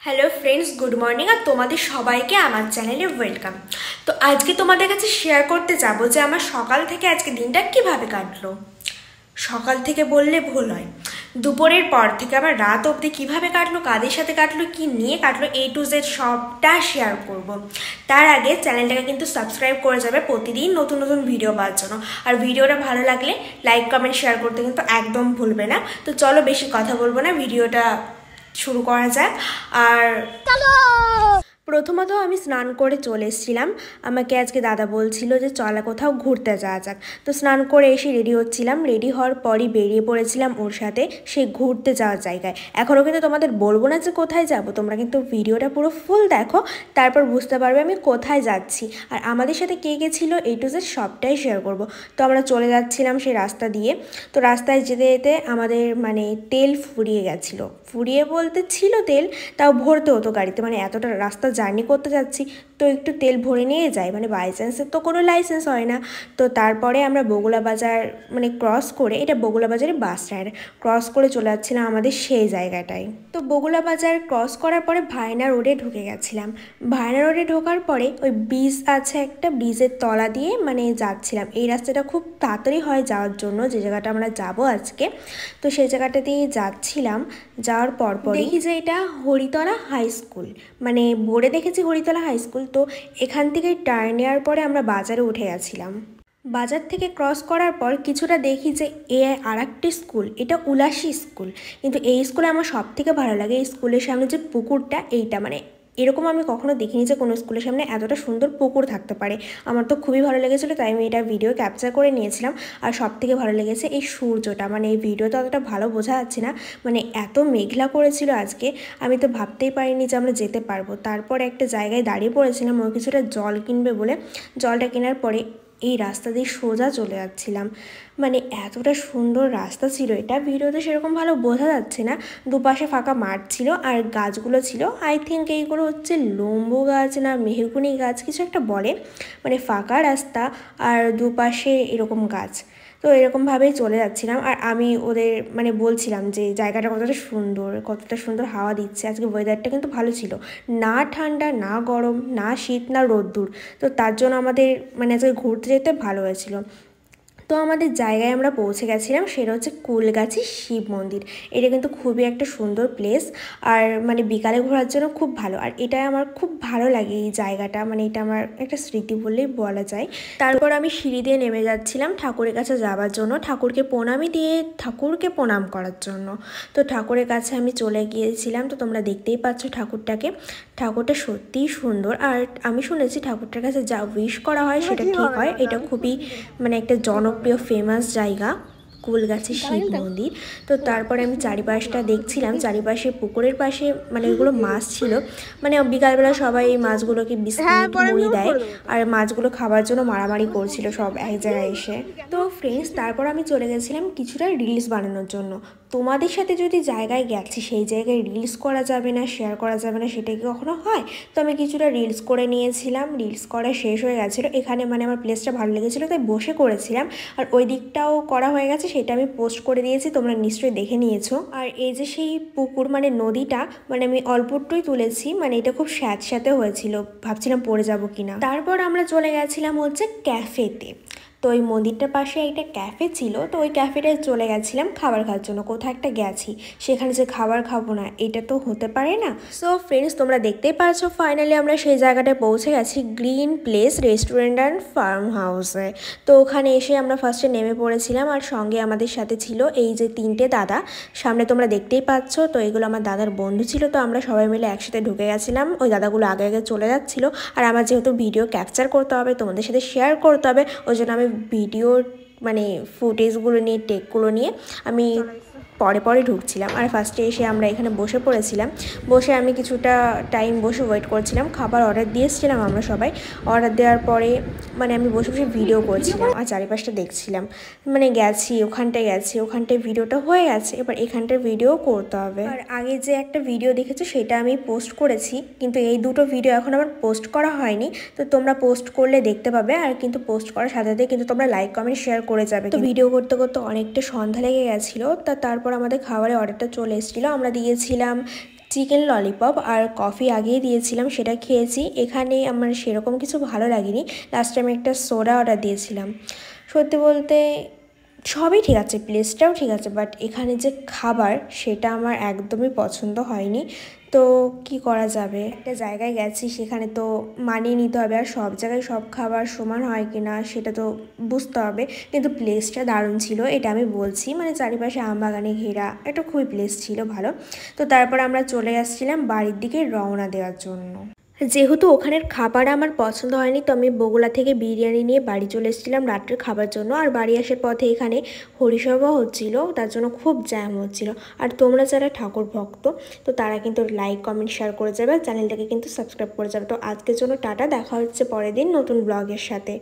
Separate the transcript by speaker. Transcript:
Speaker 1: Hello friends, good morning. আর তোমাদের সবাইকে আমার চ্যানেলে ওয়েলকাম। তো আজকে তোমাদের কাছে শেয়ার করতে যাব যে আমার সকাল থেকে আজকে দিনটা কিভাবে কাটলো। সকাল থেকে বললে ভুল হয়, দুপুরের পর থেকে আবার রাত অবধি কীভাবে কাটলো, কাদের সাথে কাটলো, কি নিয়ে কাটলো, A to Z সবটা শেয়ার করব। তার আগে চ্যানেলটাকে কিন্তু সাবস্ক্রাইব করে যাবে প্রতিদিন নতুন নতুন ভিডিও পাওয়ার জন্য। আর ভিডিওটা ভালো লাগলে লাইক কমেন্ট শেয়ার করতে কিন্তু একদম ভুলবে না। তো চলো বেশি কথা বলবো না, ভিডিওটা শুরু করা যাক। আর প্রথমত আমি স্নান করে চলে এসেছিলাম। আমাকে আজকে দাদা বলছিল যে চলা কোথাও ঘুরতে যাওয়া যাক। তো স্নান করে এসে রেডি হচ্ছিলাম, রেডি হওয়ার পরই বেরিয়ে পড়েছিলাম ওর সাথে সেই ঘুরতে যাওয়ার জায়গায়। এখনও কিন্তু তোমাদের বলবো না যে কোথায় যাব, তোমরা কিন্তু ভিডিওটা পুরো ফুল দেখো, তারপর বুঝতে পারবে আমি কোথায় যাচ্ছি আর আমাদের সাথে কে কে ছিল, A to Z সবটাই শেয়ার করব। তো আমরা চলে যাচ্ছিলাম সেই রাস্তা দিয়ে। তো রাস্তায় যেতে যেতে আমাদের তেল ফুরিয়ে গেছিলো। ফুরিয়ে বলতে ছিল তেল, তাও ভরতে হতো গাড়িতে, এতটা রাস্তা জার্নি করতে যাচ্ছি তো একটু তেল ভরে নিয়ে যাই, বাই চান্সের তো কোনো লাইসেন্স হয় না। তো তারপরে আমরা বগুলা বাজার ক্রস করে, এটা বগুলা বাজারে বাস স্ট্যান্ড ক্রস করে চলে যাচ্ছিলাম আমাদের সেই জায়গাটায়। তো বগুলা বাজার ক্রস করার পরে ভায়না রোডে ঢুকে গেছিলাম। ভায়না রোডে ঢোকার পরে ওই ব্রিজ আছে একটা, ব্রিজের তলা দিয়ে যাচ্ছিলাম। এই রাস্তাটা খুব তাড়াতাড়ি হয় যাওয়ার জন্য, যে জায়গাটা আমরা যাব আজকে। তো সেই জায়গাটা দিয়ে যাচ্ছিলাম, যাওয়ার পর দেখি যে এটা হরিতলা হাই স্কুল, বোর্ডে দেখেছি হরিতলা হাই স্কুল। তো এখান থেকে টার্ন নেওয়ার পরে আমরা বাজারে উঠে গেছিলাম। বাজার থেকে ক্রস করার পর কিছুটা দেখি যে আর একটি স্কুল, এটা উলাসী স্কুল। কিন্তু এই স্কুলে আমার সব থেকে ভালো লাগে, এই স্কুলের সামনে যে পুকুরটা, এইটা এরকম আমি কখনো দেখিনি যে কোনো স্কুলের সামনে এতটা সুন্দর পুকুর থাকতে পারে। আমার তো খুবই ভালো লেগেছিলো, তাই আমি এটা ভিডিও ক্যাপচার করে নিয়েছিলাম। আর সব থেকে ভালো লেগেছে এই সূর্যটা, এই ভিডিওতে অতটা ভালো বোঝা যাচ্ছে না, এত মেঘলা করেছিল আজকে, আমি তো ভাবতেই পারিনি যে আমরা যেতে পারবো। তারপর একটা জায়গায় দাঁড়িয়ে পড়েছিলাম ও কিছুটা জল কিনবে বলে। জলটা কেনার পরে এই রাস্তা দিয়ে সোজা চলে যাচ্ছিলাম। এতটা সুন্দর রাস্তা ছিল এটা, ভিডিওতে সেরকম ভালো বোঝা যাচ্ছে না। দুপাশে ফাঁকা মাঠ ছিল আর গাছগুলো ছিল, আই থিঙ্ক এইগুলো হচ্ছে লম্বু গাছ না মেহগুনি গাছ কিছু একটা বলে। ফাঁকা রাস্তা আর দুপাশে এরকম গাছ। তো এরকমভাবেই চলে যাচ্ছিলাম আর আমি ওদের বলছিলাম যে জায়গাটা কতটা সুন্দর হাওয়া দিচ্ছে। আজকে ওয়েদারটা কিন্তু ভালো ছিল, না ঠান্ডা না গরম না শীত না রোদ্দুর। তো তার জন্য আমাদের আজকে ঘুরতে যেতে ভালো হয়েছিল। তো আমাদের জায়গায় আমরা পৌঁছে গেছিলাম, সেটা হচ্ছে কুলগাছি শিব মন্দির। এটা কিন্তু খুবই একটা সুন্দর প্লেস আর বিকালে ঘোরার জন্য খুব ভালো। আর এটা আমার খুব ভালো লাগে এই জায়গাটা, এটা আমার একটা স্মৃতি বললেই বলা যায়। তারপর আমি সিঁড়ি দিয়ে নেমে যাচ্ছিলাম ঠাকুরের কাছে যাওয়ার জন্য, ঠাকুরকে প্রণাম করার জন্য। তো ঠাকুরের কাছে আমি চলে গিয়েছিলাম। তো তোমরা দেখতেই পাচ্ছ ঠাকুরটা সত্যিই সুন্দর। আর আমি শুনেছি ঠাকুরটার কাছে যা উইশ করা হয় সেটা ঠিক হয়। এটা খুবই একটা জনপ্রিয় ফেমাস জায়গা কুলগাছি শিব মন্দির। তো তারপরে আমি চারিপাশটা দেখছিলাম, চারিপাশে পুকুরের পাশে ওইগুলো মাছ ছিল। বিকালবেলা সবাই এই মাছগুলোকে বিস্কিট মুড়ি দেয় আর মাছগুলো খাবার জন্য মারামারি করছিল সব এক জায়গায় এসে। তো ফ্রেন্ডস, তারপর আমি চলে গেছিলাম কিছুটা রিলস বানানোর জন্য। তোমাদের সাথে যদি জায়গায় গেছি সেই জায়গায় রিলস করা যাবে না, শেয়ার করা যাবে না, সেটা কি কখনো হয়? তো আমি কিছুটা রিলস করে নিয়েছিলাম, রিলস করা শেষ হয়ে গেছিলো। এখানে আমার প্লেসটা ভালো লেগেছিলো তাই বসে করেছিলাম। আর ওই দিকটাও করা হয়ে গেছে, সেটা আমি পোস্ট করে দিয়েছি, তোমরা নিশ্চয়ই দেখে নিয়েছো। আর এই যে সেই পুকুর নদীটা আমি অল্পটুই তুলেছি, এটা খুব স্যাঁতস্যাঁতে হয়েছিল, ভাবছিলাম পড়ে যাবো কিনা। তারপর আমরা চলে গেছিলাম হচ্ছে ক্যাফেতে। তো ওই মন্দিরটার পাশে একটা ক্যাফে ছিল, তো ওই ক্যাফেটায় চলে গেছিলাম খাবার খাওয়ার জন্য। কোথাও একটা গেছি, সেখানে যে খাবার খাবো না এটা তো হতে পারে না। সো ফ্রেন্ডস, তোমরা দেখতেই পাচ্ছ ফাইনালি আমরা সেই জায়গাটায় পৌঁছে গেছি, green place restaurant and farm হাউসে। তো ওখানে এসে আমরা ফার্স্টে নেমে পড়েছিলাম আর সঙ্গে আমাদের সাথে ছিল এই যে 3টে দাদা, সামনে তোমরা দেখতেই পাচ্ছ। তো এগুলো আমার দাদার বন্ধু ছিল, তো আমরা সবাই মিলে একসাথে ঢুকে গেছিলাম। ওই দাদাগুলো আগে আগে চলে যাচ্ছিলো আর আমার যেহেতু ভিডিও ক্যাপচার করতে হবে, তোমাদের সাথে শেয়ার করতে হবে, ওই জন্য আমি ভিডিওর ফুটেজগুলো নিয়ে টেকগুলো নিয়ে আমি পরে পরে ঢুকছিলাম। আর ফার্স্টে এসে আমরা এখানে বসে পড়েছিলাম, বসে আমি কিছুটা টাইম বসে ওয়েট করছিলাম। খাবার অর্ডার দিয়ে এসেছিলাম আমরা সবাই, অর্ডার দেওয়ার পরে আমি বসে বসে ভিডিও করছিলাম আর চারিপাশটা দেখছিলাম। ওখানটায় ভিডিওটা হয়ে গেছে, এবার এখানটার ভিডিও করতে হবে। আর আগে যে একটা ভিডিও দেখেছো সেটা আমি পোস্ট করেছি, কিন্তু এই দুটো ভিডিও এখন আমার পোস্ট করা হয়নি। তো তোমরা পোস্ট করলে দেখতে পাবে, আর কিন্তু পোস্ট করার সাথে সাথে কিন্তু তোমরা লাইক কমেন্ট শেয়ার করে যাবে। তো ভিডিও করতে করতে অনেকটা সন্ধ্যা লেগে গেছিলো। তারপর আমাদের খাবারের অর্ডারটা চলে এসেছিলো, আমরা দিয়েছিলাম চিকেন ললিপপ আর কফি আগেই দিয়েছিলাম, সেটা খেয়েছি। এখানে আমার সেরকম কিছু ভালো লাগেনি। লাস্টে আমি একটা সোডা অর্ডার দিয়েছিলাম। সত্যি বলতে সবই ঠিক আছে, প্লেসটাও ঠিক আছে, বাট এখানে যে খাবার সেটা আমার একদমই পছন্দ হয়নি। তো কি করা যাবে, একটা জায়গায় গেছি সেখানে তো মানিয়ে নিতে হবে, আর সব জায়গায় সব খাবার সমান হয় কি না সেটা তো বুঝতে হবে। কিন্তু প্লেসটা দারুণ ছিল, এটা আমি বলছি, মানে চারিপাশে আমবাগানে ঘেরা একটা খুবই প্লেস ছিল ভালো। তো তারপর আমরা চলে আসছিলাম বাড়ির দিকে রওনা দেওয়ার জন্য। যেহেতু ওখানের খাবার আমার পছন্দ হয়নি, তো আমি বগুড়া থেকে বিরিয়ানি নিয়ে বাড়ি চলে এসেছিলাম রাত্রের খাবার জন্য। আর বাড়ি আসার পথে এখানে হরিসভা হচ্ছিল, তার জন্য খুব জ্যাম হচ্ছিল। আর তোমরা যারা ঠাকুর ভক্ত, তো তারা কিন্তু লাইক কমেন্ট শেয়ার করে যাবে, চ্যানেলটাকে কিন্তু সাবস্ক্রাইব করে যাবে। তো আজকের জন্য টাটা, দেখা হচ্ছে পরের দিন নতুন ব্লগের সাথে।